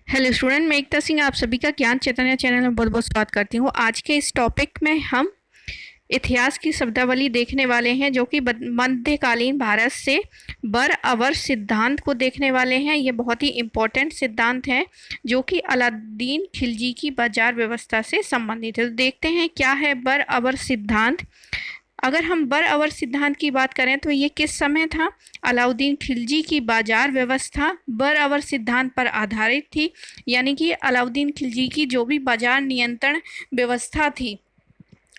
Hello student, मैं एकता सिंह आप सभी का ज्ञान चैतन्य चैनल में बहुत बहुत स्वागत करती हूँ। आज के इस टॉपिक में हम इतिहास की शब्दावली देखने वाले हैं, जो कि मध्यकालीन भारत से बर अवर सिद्धांत को देखने वाले हैं। ये बहुत ही इम्पोर्टेंट सिद्धांत है जो कि अलाउद्दीन खिलजी की बाजार व्यवस्था से संबंधित है। तो देखते हैं क्या है बर अवर सिद्धांत। अगर हम बर अवर सिद्धांत की बात करें तो ये किस समय था? अलाउद्दीन खिलजी की बाजार व्यवस्था बर अवर सिद्धांत पर आधारित थी। यानी कि अलाउद्दीन खिलजी की जो भी बाजार नियंत्रण व्यवस्था थी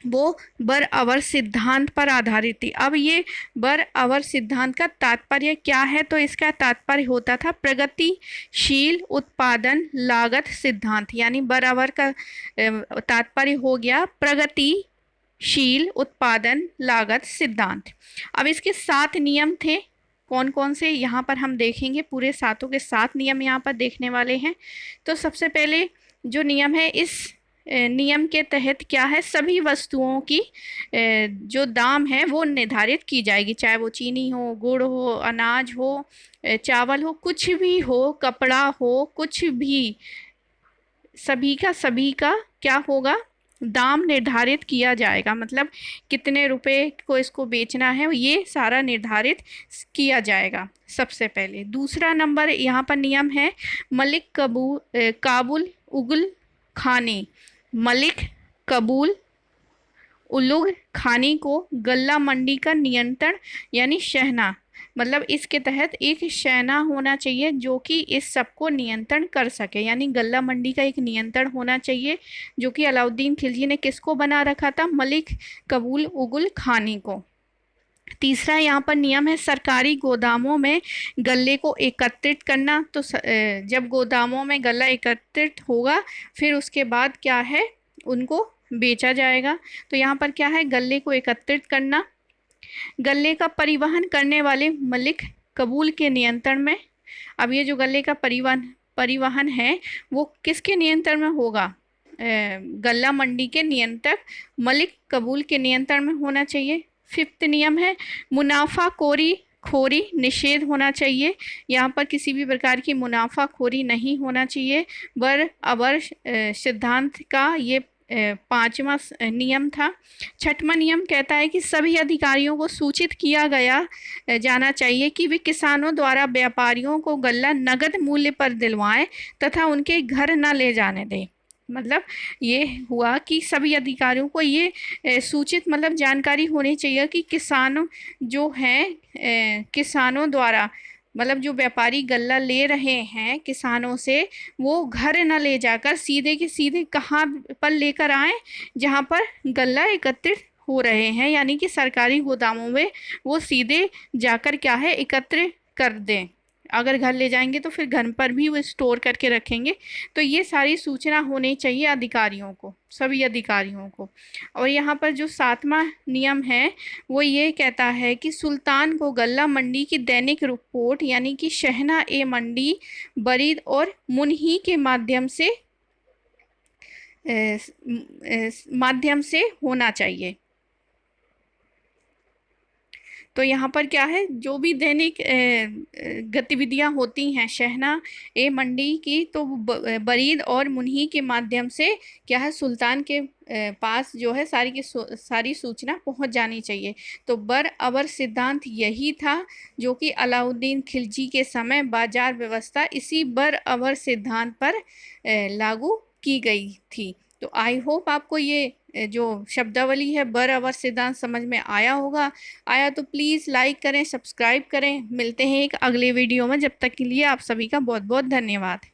वो बर अवर सिद्धांत पर आधारित थी। अब ये बर अवर सिद्धांत का तात्पर्य क्या है? तो इसका तात्पर्य होता था प्रगतिशील उत्पादन लागत सिद्धांत। यानी बर अवर का तात्पर्य हो गया प्रगतिशील उत्पादन लागत सिद्धांत। अब इसके 7 नियम थे। कौन कौन से यहाँ पर हम देखेंगे, पूरे सातों के 7 नियम यहाँ पर देखने वाले हैं। तो सबसे पहले जो नियम है, इस नियम के तहत क्या है, सभी वस्तुओं की जो दाम है वो निर्धारित की जाएगी, चाहे वो चीनी हो, गुड़ हो, अनाज हो, चावल हो, कुछ भी हो, कपड़ा हो, कुछ भी, सभी का क्या होगा, दाम निर्धारित किया जाएगा। मतलब कितने रुपए को इसको बेचना है ये सारा निर्धारित किया जाएगा सबसे पहले। दूसरा नंबर यहाँ पर नियम है मलिक काबुल उगल खानी। मलिक कबूल उलुग खानी को गल्ला मंडी का नियंत्रण यानी शहना, मतलब इसके तहत एक शहना होना चाहिए जो कि इस सब को नियंत्रण कर सके। यानी गल्ला मंडी का एक नियंत्रण होना चाहिए जो कि अलाउद्दीन खिलजी ने किसको बना रखा था? मलिक कबूल उगुल खानी को। तीसरा यहाँ पर नियम है सरकारी गोदामों में गल्ले को एकत्रित करना। तो जब गोदामों में गल्ला एकत्रित होगा फिर उसके बाद क्या है, उनको बेचा जाएगा। तो यहाँ पर क्या है, गल्ले को एकत्रित करना। गल्ले का परिवहन करने वाले मलिक कबूल के नियंत्रण में। अब ये जो गल्ले का परिवहन है वो किसके नियंत्रण में होगा? गल्ला मंडी के नियंत्रक मलिक कबूल के नियंत्रण में होना चाहिए। 5th नियम है खोरी निषेध होना चाहिए। यहाँ पर किसी भी प्रकार की मुनाफाखोरी नहीं होना चाहिए। बर अबर सिद्धांत का ये 5वां नियम था। 6वां नियम कहता है कि सभी अधिकारियों को सूचित किया जाना चाहिए कि वे किसानों द्वारा व्यापारियों को गल्ला नगद मूल्य पर दिलवाएं तथा उनके घर न ले जाने दें। मतलब ये हुआ कि सभी अधिकारियों को ये सूचित, मतलब जानकारी होनी चाहिए कि किसानों जो हैं, किसानों द्वारा, मतलब जो व्यापारी गल्ला ले रहे हैं किसानों से, वो घर न ले जाकर सीधे के सीधे कहाँ पर लेकर आए, जहाँ पर गल्ला एकत्रित हो रहे हैं। यानी कि सरकारी गोदामों में वो सीधे जाकर क्या है, एकत्र कर दें। अगर घर ले जाएंगे तो फिर घर पर भी वो स्टोर करके रखेंगे। तो ये सारी सूचना होनी चाहिए अधिकारियों को, सभी अधिकारियों को। और यहाँ पर जो 7वां नियम है वो ये कहता है कि सुल्तान को गल्ला मंडी की दैनिक रिपोर्ट यानी कि शहना ए मंडी बरीद और मुनही के माध्यम से होना चाहिए। तो यहाँ पर क्या है, जो भी दैनिक गतिविधियाँ होती हैं शहना ए मंडी की, तो बरीद और मुनही के माध्यम से क्या है, सुल्तान के पास जो है सारी सूचना पहुँच जानी चाहिए। तो बर अवर सिद्धांत यही था जो कि अलाउद्दीन खिलजी के समय बाजार व्यवस्था इसी बर अवर सिद्धांत पर लागू की गई थी। तो आई होप आपको ये जो शब्दावली है बर अवर सिद्धांत समझ में आया होगा। आया तो प्लीज़ लाइक करें, सब्सक्राइब करें। मिलते हैं एक अगले वीडियो में, जब तक के लिए आप सभी का बहुत बहुत धन्यवाद।